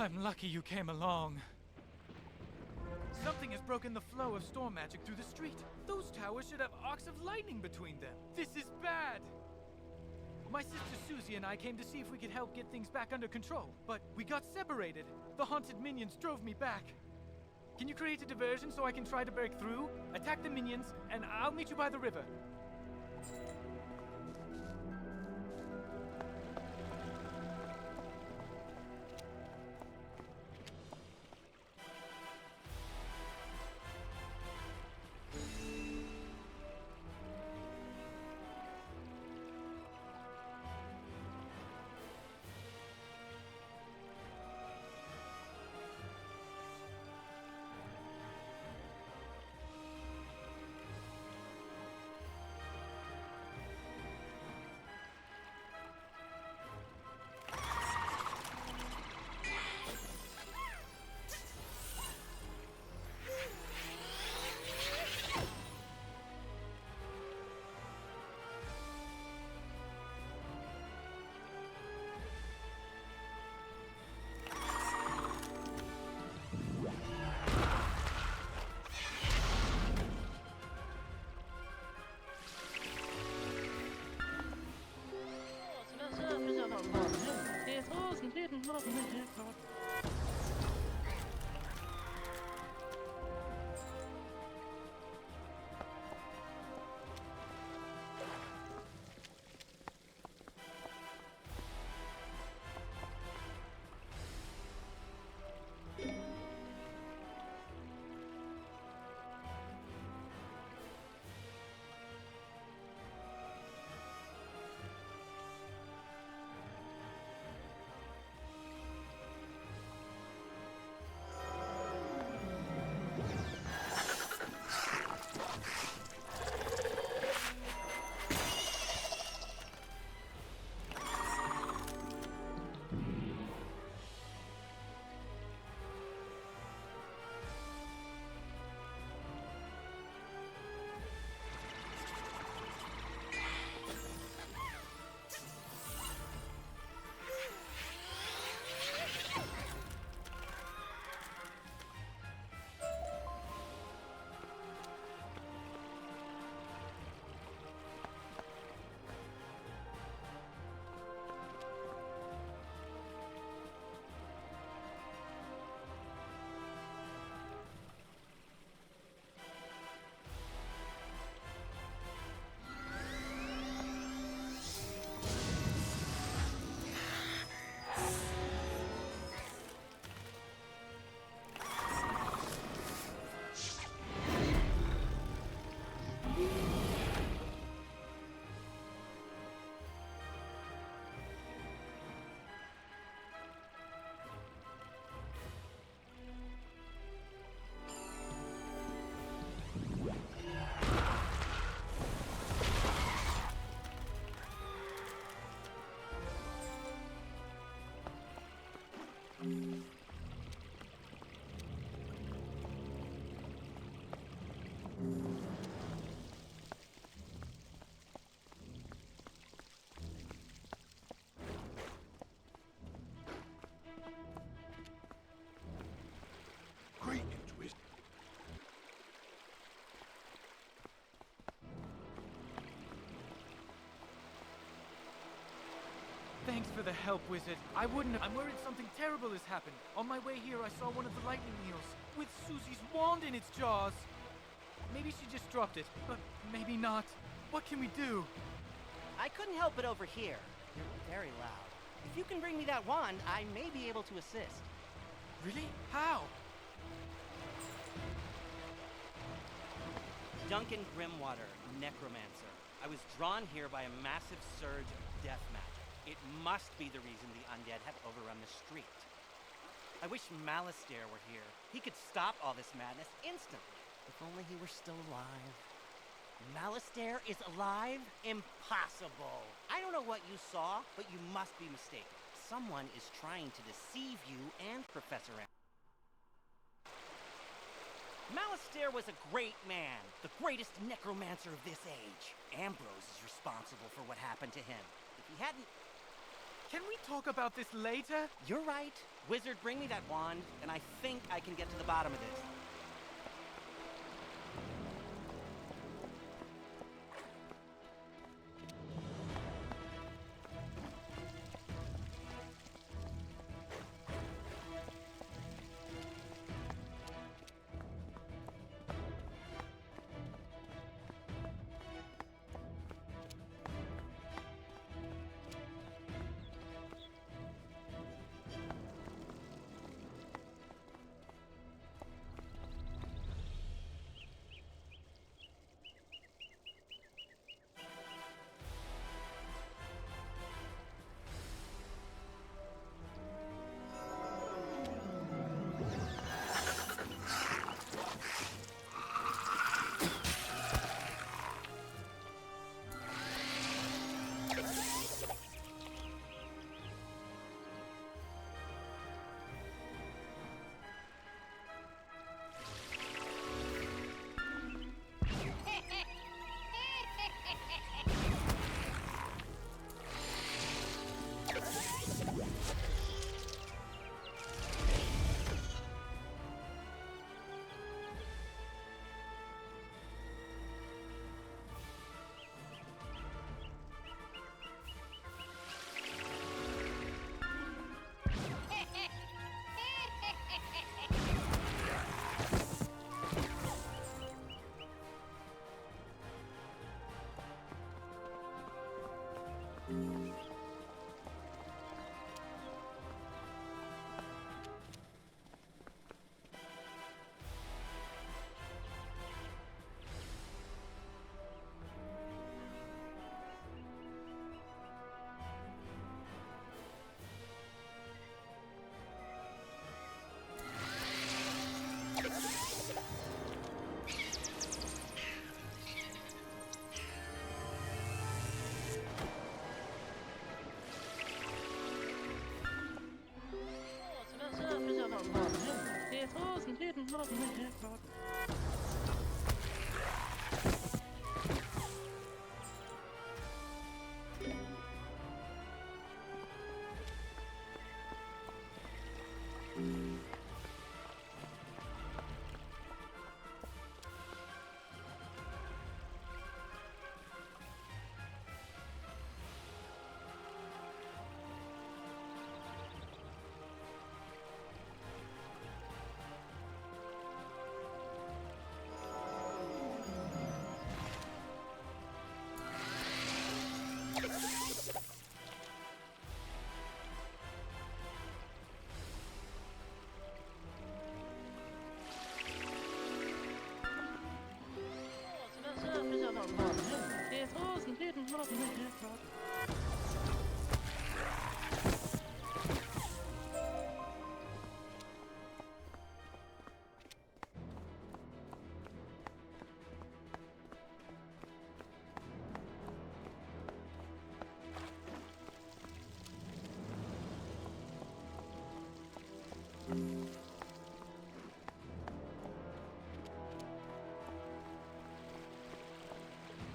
I'm lucky you came along. Something has broken the flow of storm magic through the street. Those towers should have arcs of lightning between them. This is bad! My sister Susie and I came to see if we could help get things back under control, but we got separated. The haunted minions drove me back. Can you create a diversion so I can try to break through, attack the minions, and I'll meet you by the river? Great intuition. Thanks for the help, Wizard. I'm worried something terrible has happened. On my way here, I saw one of the lightning wheels with Susie's wand in its jaws. Maybe she just dropped it, but maybe not. What can we do? I couldn't help it over here. You're very loud. If you can bring me that wand, I may be able to assist. Really? How? Duncan Grimwater, necromancer. I was drawn here by a massive surge of death magic. It must be the reason the undead have overrun the street. I wish Malastare were here. He could stop all this madness instantly. If only he were still alive. Malastare is alive? Impossible! I don't know what you saw, but you must be mistaken. Someone is trying to deceive you and Professor M. Malastare was a great man, the greatest necromancer of this age. Ambrose is responsible for what happened to him. If he hadn't... Can we talk about this later? You're right. Wizard, bring me that wand, and I think I can get to the bottom of this.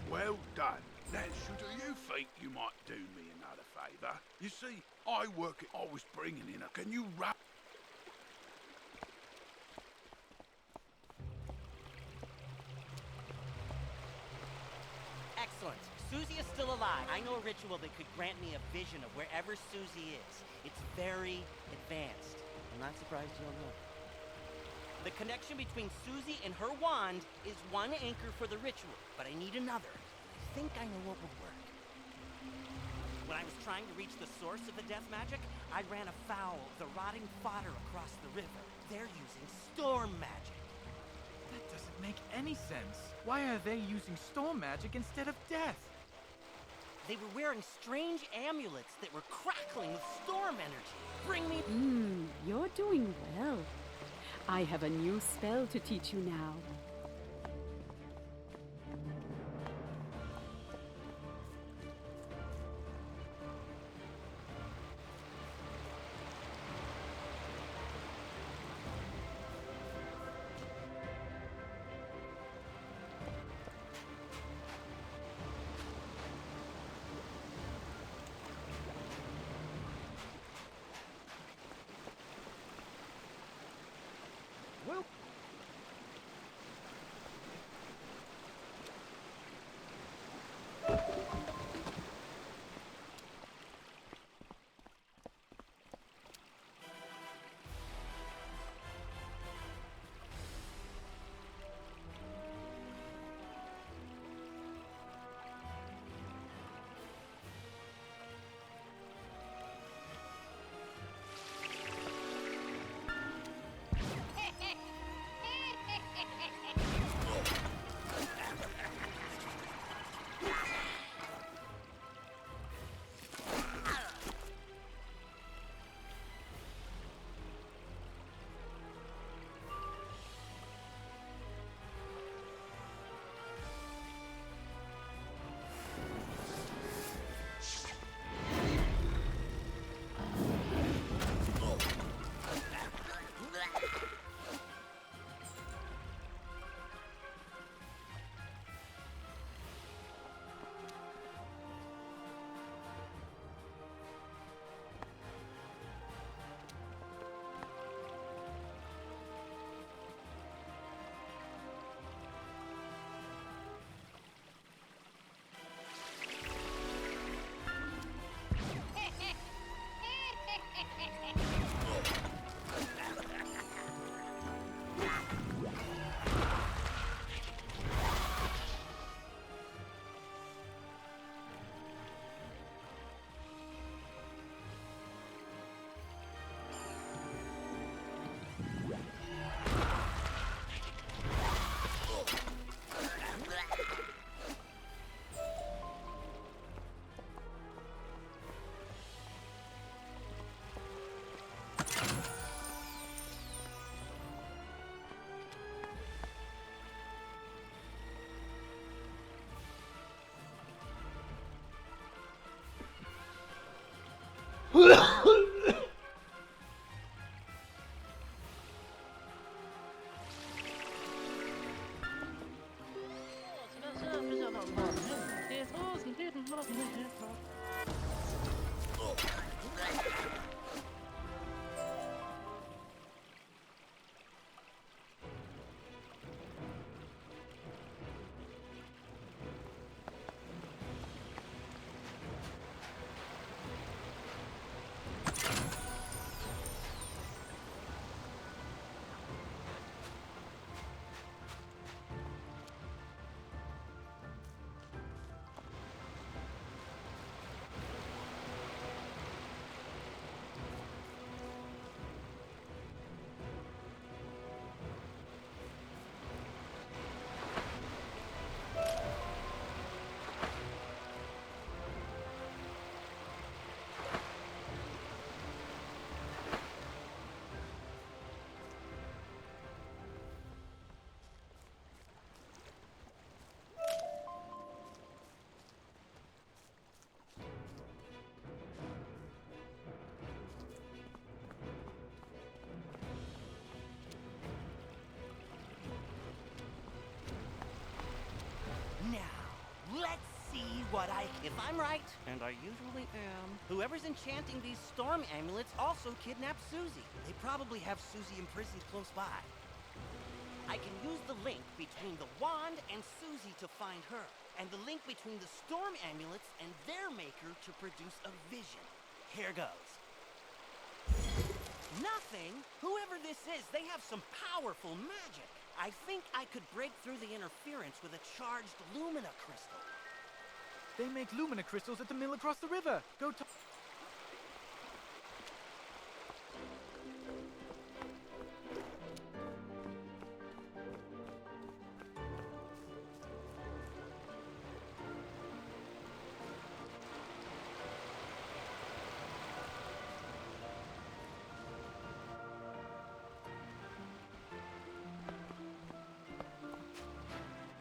Well done. Now, do you think you might do me another favour? You see, I was bringing in a... Can you rub... Excellent. Susie is still alive. I know a ritual that could grant me a vision of wherever Susie is. It's very advanced. I'm not surprised you'll know. The connection between Susie and her wand is one anchor for the ritual, but I need another. I think I know what would work. When I was trying to reach the source of the death magic, I ran afoul of the rotting fodder across the river. They're using storm magic. That doesn't make any sense. Why are they using storm magic instead of death? They were wearing strange amulets that were crackling with storm energy. Bring me... You're doing well. I have a new spell to teach you now. Let's see what if I'm right, and I usually am, whoever's enchanting these storm amulets also kidnapped Susie. They probably have Susie imprisoned close by. I can use the link between the wand and Susie to find her, and the link between the storm amulets and their maker to produce a vision. Here goes. Nothing? Whoever this is, they have some powerful magic. I think I could break through the interference with a charged Lumina crystal. They make Lumina crystals at the mill across the river. Go to...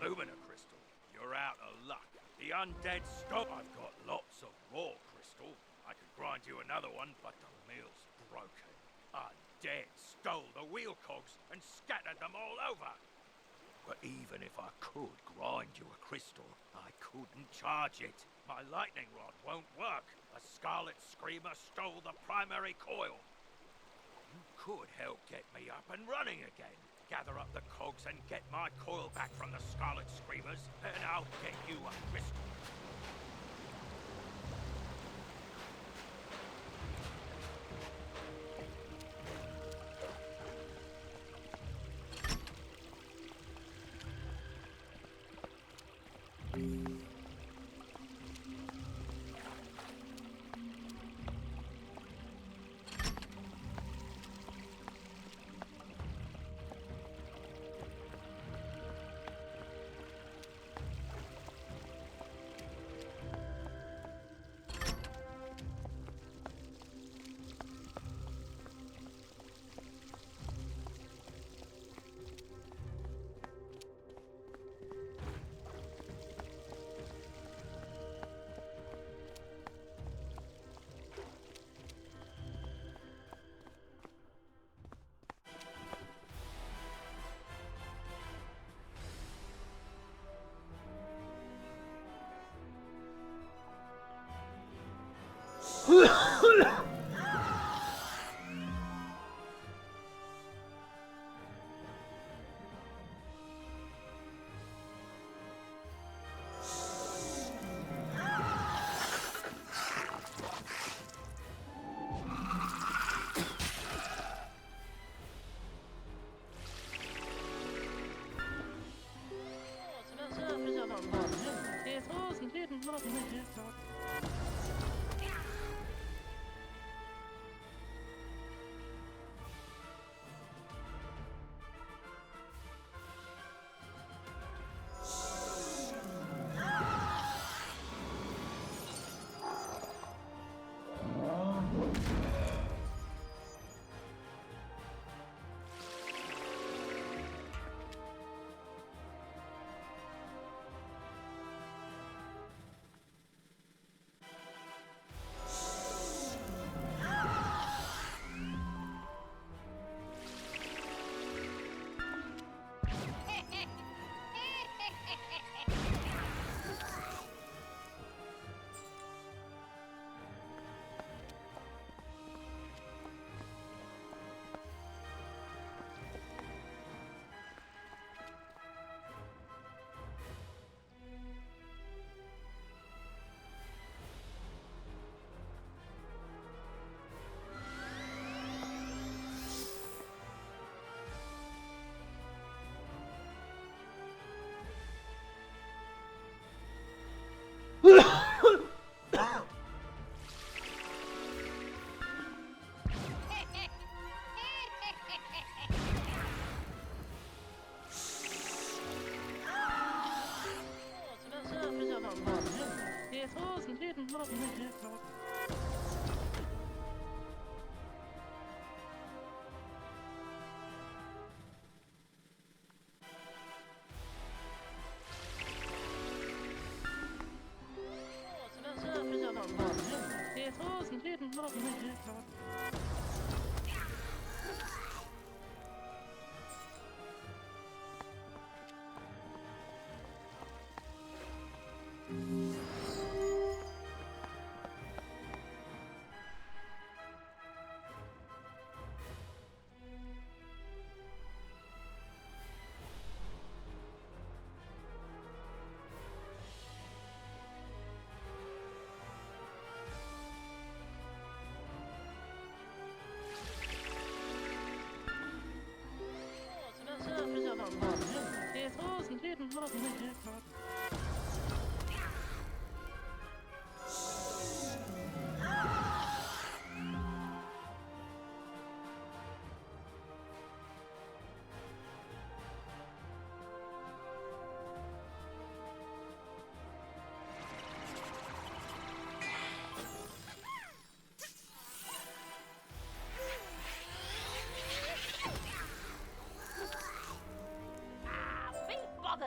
Lumina crystal, you're out of luck. The undead stop. I've got lots of raw crystal. I could grind you another one, but the mill's broken. Undead stole the wheel cogs and scattered them all over. But even if I could grind you a crystal, I couldn't charge it. My lightning rod won't work. A Scarlet Screamer stole the primary coil. You could help get me up and running again. Gather up the cogs and get my coil back from the Scarlet Screamers, and I'll get you a crystal.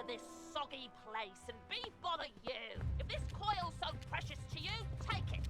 this soggy place and be bother you. If this coil's so precious to you, take it.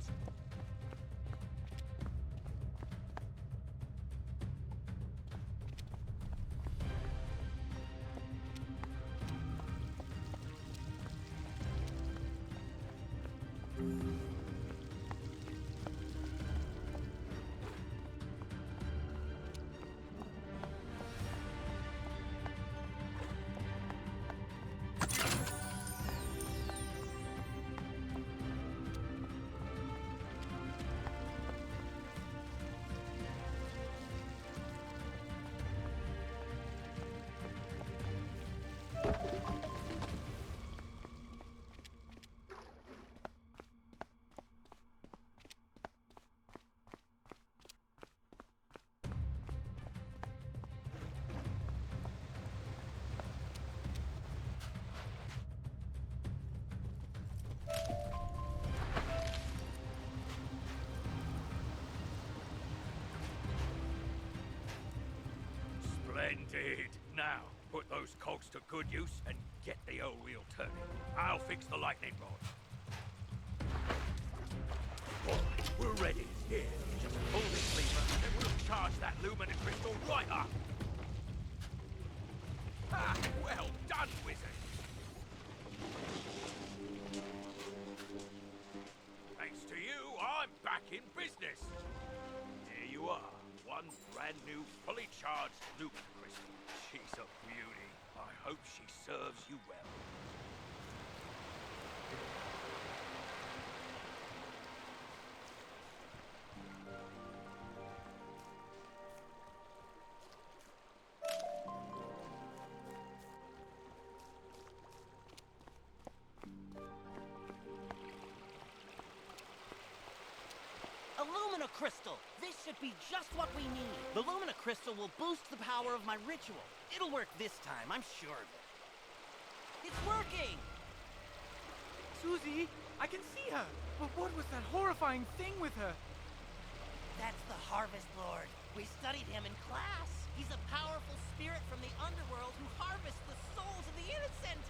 Splendid! Now, put those cogs to good use and get the old wheel turning. I'll fix the lightning rod. Alright, we're ready. Here, just pull this lever and then we'll charge that luminous crystal right up. Ah, well done, wizard! Thanks to you, I'm back in business. Here you are. One brand new, fully charged luminous crystal. She's a beauty. I hope she serves you well. A Lumina Crystal! This should be just what we need. The Lumina Crystal will boost the power of my ritual. It'll work this time, I'm sure of it. It's working! Susie, I can see her. But what was that horrifying thing with her? That's the Harvest Lord. We studied him in class. He's a powerful spirit from the underworld who harvests the souls of the innocent.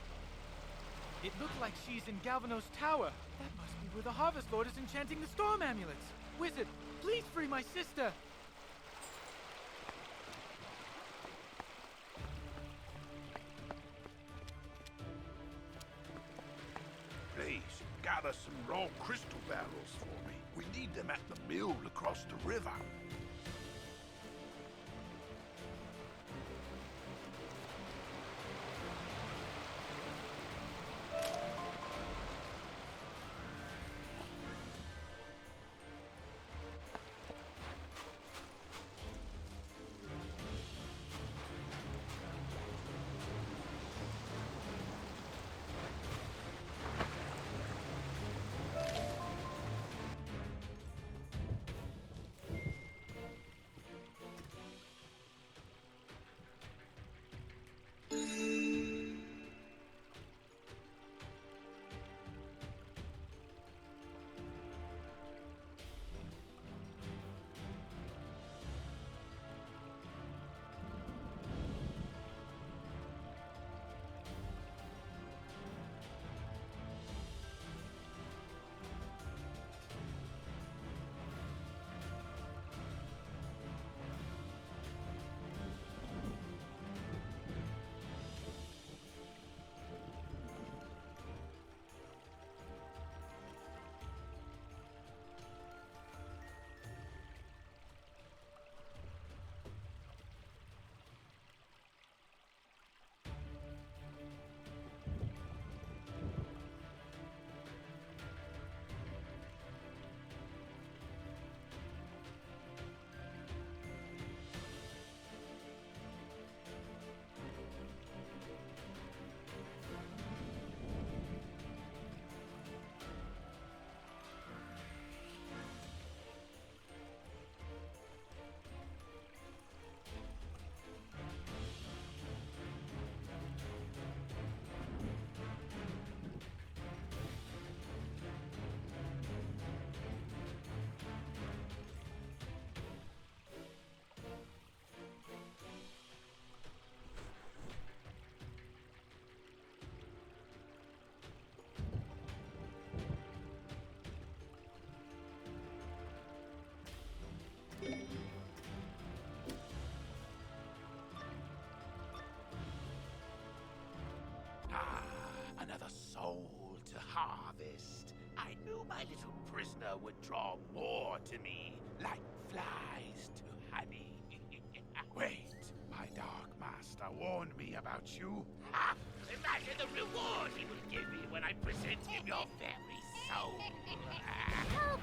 It looked like she's in Galvanos Tower. That must be where the Harvest Lord is enchanting the storm amulets. Wizard, please free my sister. Please, gather some raw crystal barrels for me. We need them at the mill across the river. the soul to harvest. I knew my little prisoner would draw more to me, like flies to honey. Wait, my dark master warned me about you. Ha! Imagine the reward he will give me when I present him your very soul. Help!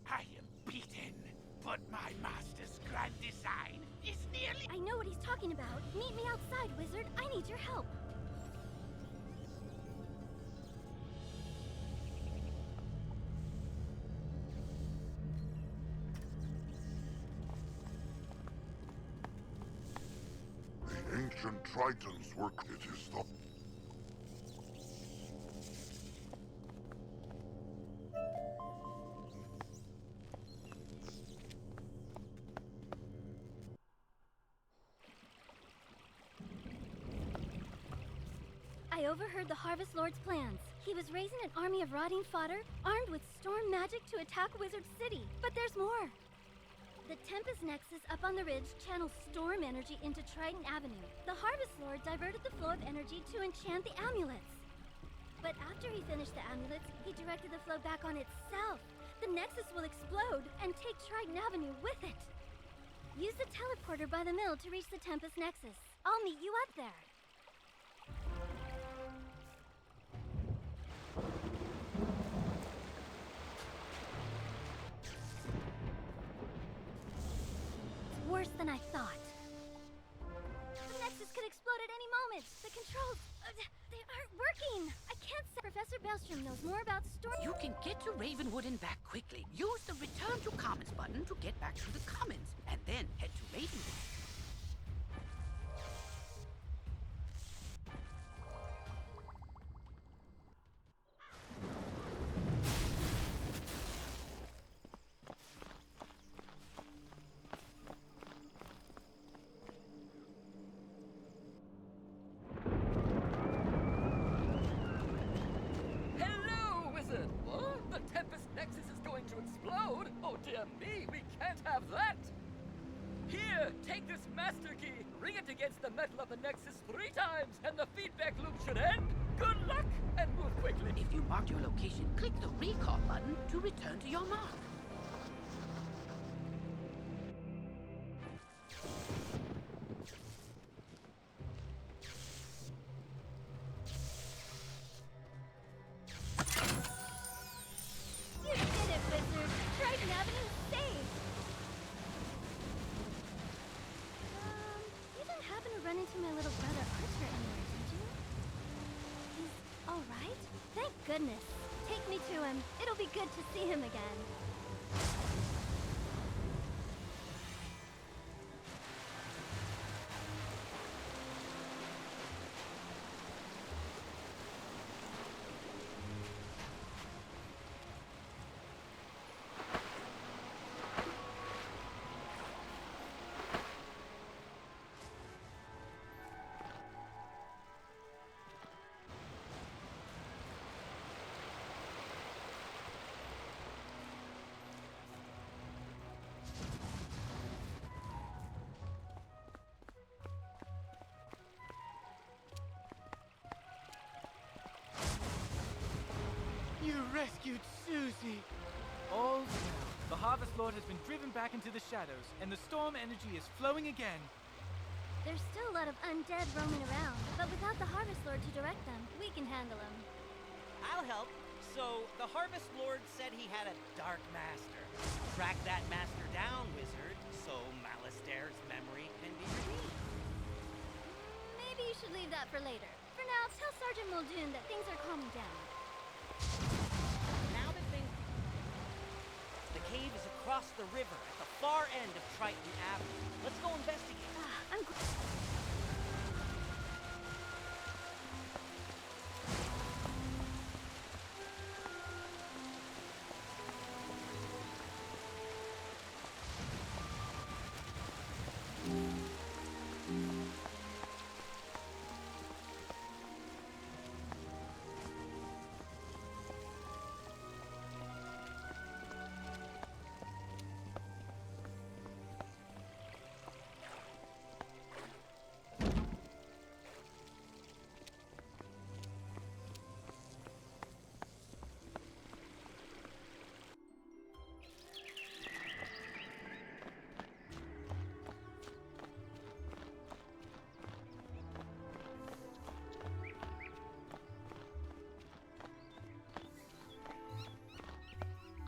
I am beaten, but my master's grand design is nearly... I know what he's talking about. Meet me outside, wizard. I need your help. The ancient Tritons were... It is the... I I overheard the Harvest Lord's plans. He was raising an army of rotting fodder, armed with storm magic to attack Wizard City. But there's more. The Tempest Nexus up on the ridge channels storm energy into Triton Avenue. The Harvest Lord diverted the flow of energy to enchant the amulets. But after he finished the amulets, he directed the flow back on itself. The Nexus will explode and take Triton Avenue with it. Use the teleporter by the mill to reach the Tempest Nexus. I'll meet you up there. It's worse than I thought. The Nexus could explode at any moment. The controls, they aren't working. I can't say Professor Bellstrom knows more about storm. You can get to Ravenwood and back quickly. Use the Return to Commons button to get back to the Commons, and then head to Ravenwood. Hello, Wizard! What? The Tempest Nexus is going to explode? Oh dear me, we can't have that! Here, take this master key, ring it against the metal of the Nexus 3 times, and the feedback loop should end. Good luck, and move quickly. If you marked your location, click the recall button to return to your mark. You did it, Wizard! Triton Avenue is safe! You didn't happen to run into my little brother Archer anywhere, did you? He's alright? Thank goodness. Take me to him. It'll be good to see him again. You rescued Susie! All well. The Harvest Lord has been driven back into the shadows, and the storm energy is flowing again. There's still a lot of undead roaming around, but without the Harvest Lord to direct them, we can handle them. I'll help. So, the Harvest Lord said he had a dark master. Track that master down, wizard, so Malastaire's memory can be redeemed. Maybe you should leave that for later. For now, tell Sergeant Muldoon that things are calming down. Now that things... The cave is across the river at the far end of Triton Avenue. Let's go investigate. I'm...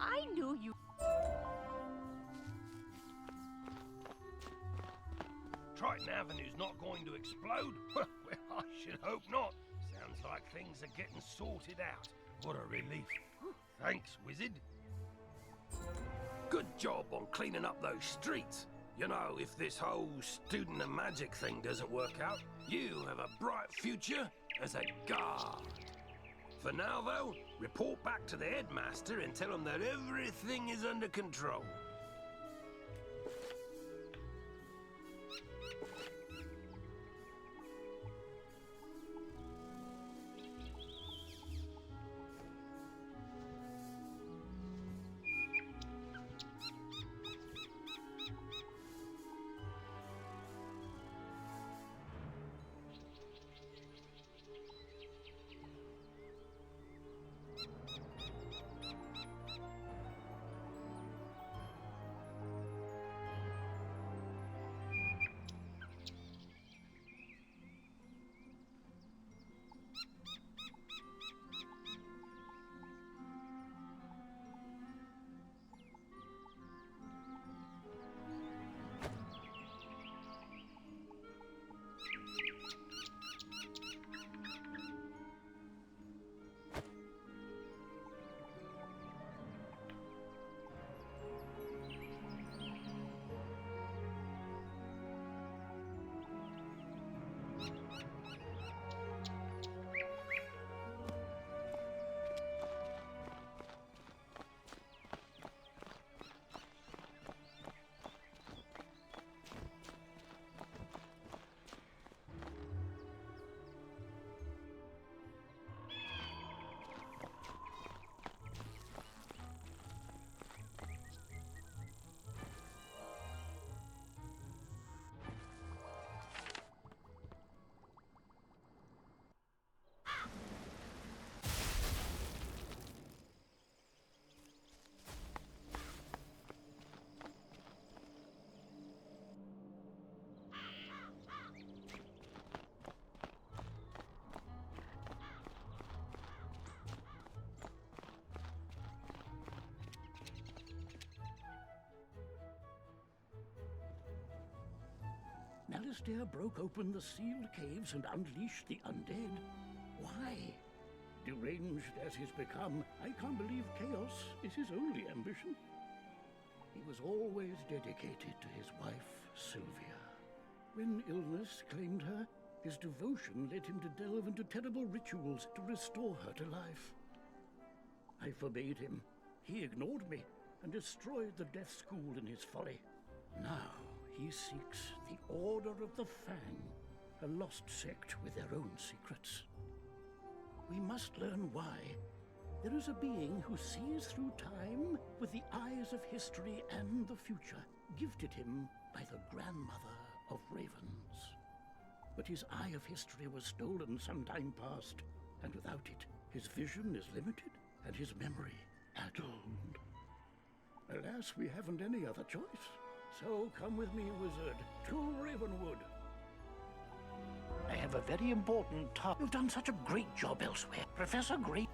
I knew you... Triton Avenue's not going to explode? Well, I should hope not. Sounds like things are getting sorted out. What a relief. Thanks, Wizard. Good job on cleaning up those streets. You know, if this whole student of magic thing doesn't work out, you have a bright future as a guard. For now, though, report back to the headmaster and tell him that everything is under control. Malistaire broke open the sealed caves and unleashed the undead. Why? Deranged as he's become, I can't believe chaos is his only ambition. He was always dedicated to his wife, Sylvia. When illness claimed her, his devotion led him to delve into terrible rituals to restore her to life. I forbade him. He ignored me and destroyed the Death School in his folly. Now he seeks the Order of the Fang, a lost sect with their own secrets. We must learn why. There is a being who sees through time with the eyes of history and the future, gifted him by the grandmother of ravens. But his eye of history was stolen some time past, and without it, his vision is limited and his memory addled. Alas, we haven't any other choice. So come with me, wizard, to Ravenwood. I have a very important task. You've done such a great job elsewhere. Professor Gray.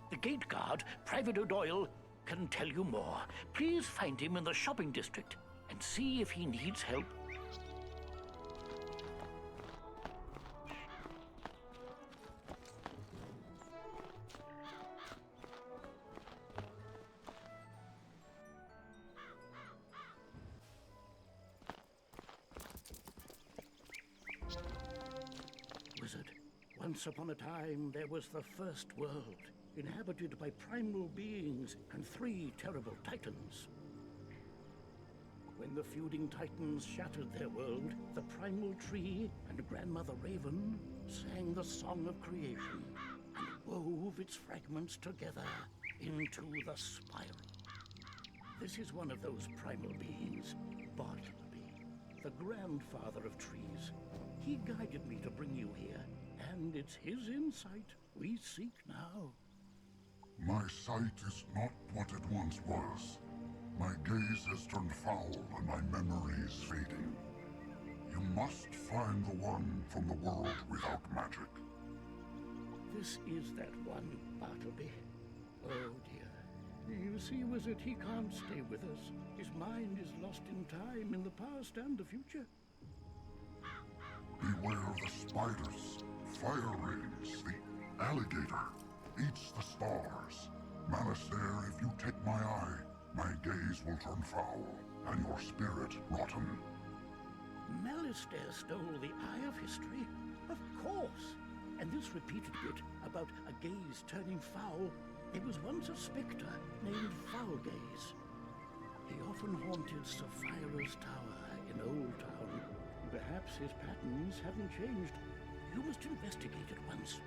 The gate guard, Private O'Doyle, can tell you more. Please find him in the shopping district and see if he needs help. Wizard, once upon a time there was the first world, inhabited by primal beings and 3 terrible titans. When the feuding titans shattered their world, the primal tree and Grandmother Raven sang the song of creation and wove its fragments together into the spiral. This is one of those primal beings, Bartleby, the grandfather of trees. He guided me to bring you here, and it's his insight we seek now. My sight is not what it once was. My gaze has turned foul and my memory is fading. You must find the one from the world without magic. This is that one, Bartleby. Oh dear. You see, wizard, he can't stay with us. His mind is lost in time, in the past and the future. Beware of the spiders, fire rings, the alligator eats the stars. Malistaire, if you take my eye, my gaze will turn foul, and your spirit rotten. Malistaire stole the eye of history? Of course! And this repeated bit about a gaze turning foul, there was once a spectre named Foulgaze. He often haunted Sapphira's tower in Old Town. Perhaps his patterns haven't changed. You must investigate at once.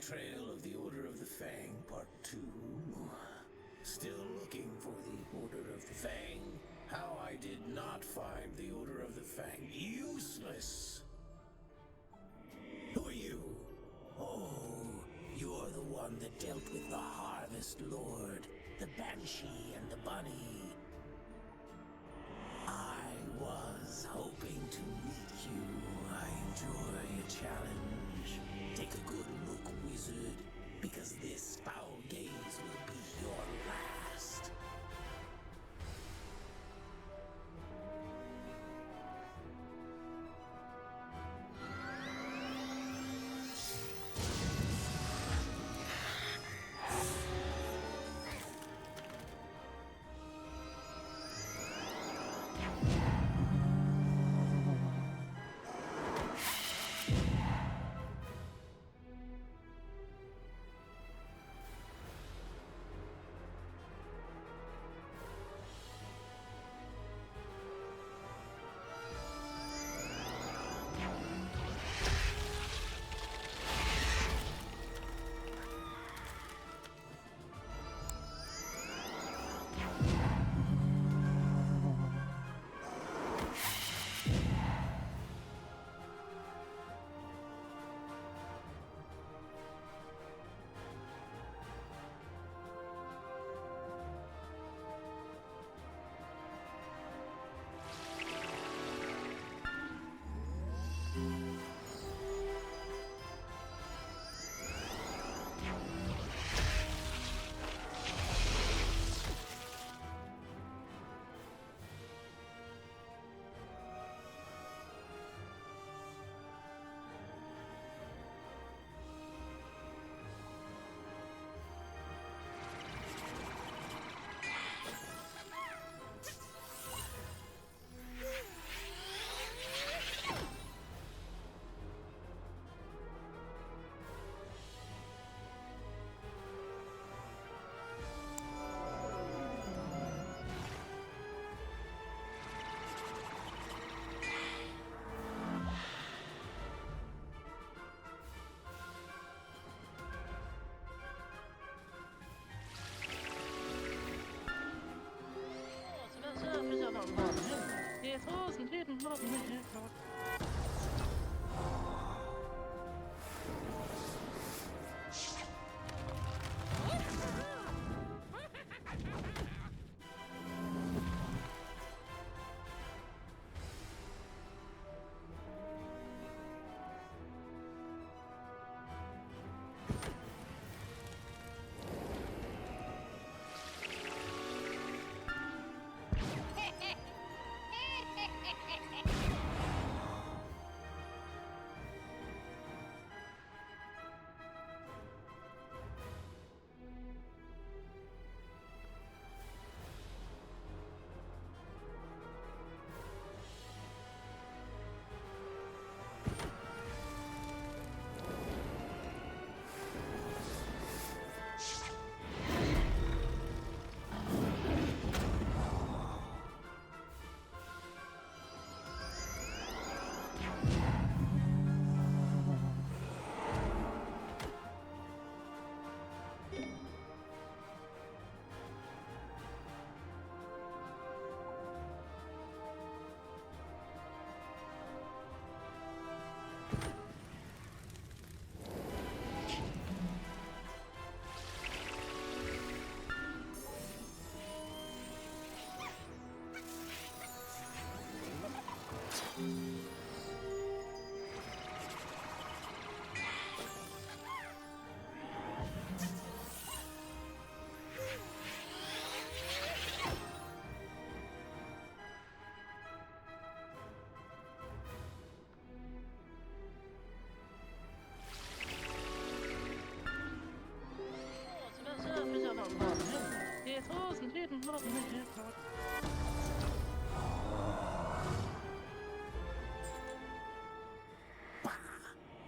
Betrayal of the Order of the Fang, Part 2. Still looking for the Order of the Fang. How I did not find the Order of the Fang useless. Who are you? Oh, you're the one that dealt with the Harvest Lord, the Banshee and the Bunny. I was hoping to meet you. I enjoy a challenge. Take a good look, wizard, because this foul gaze will be your last.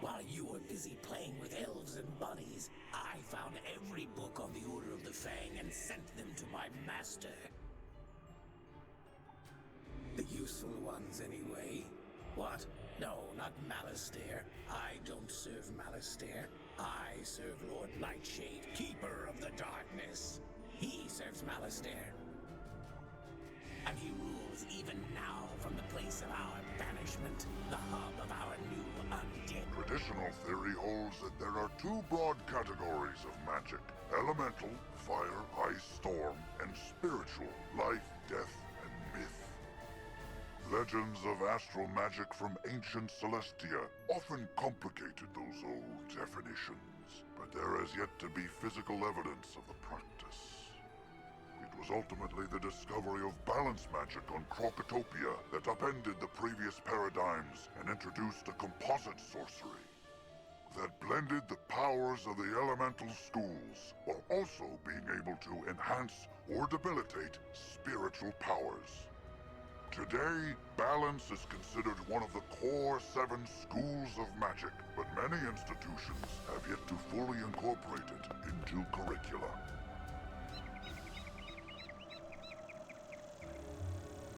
While you were busy playing with elves and bunnies, I found every book on the Order of the Fang and sent them to my master. The useful ones, anyway. What? No, not Malastare. I don't serve Malastare. I serve Lord Nightshade, Keeper of the Darkness. He serves Malistaire. And he rules even now from the place of our banishment, the hub of our new undead. Traditional theory holds that there are two broad categories of magic: elemental, fire, ice, storm, and spiritual, life, death, and myth. Legends of astral magic from ancient Celestia often complicated those old definitions, but there has yet to be physical evidence of the practice. It was ultimately the discovery of balance magic on Krokotopia that upended the previous paradigms and introduced a composite sorcery that blended the powers of the elemental schools while also being able to enhance or debilitate spiritual powers. Today, balance is considered one of the core 7 schools of magic, but many institutions have yet to fully incorporate it into curricula.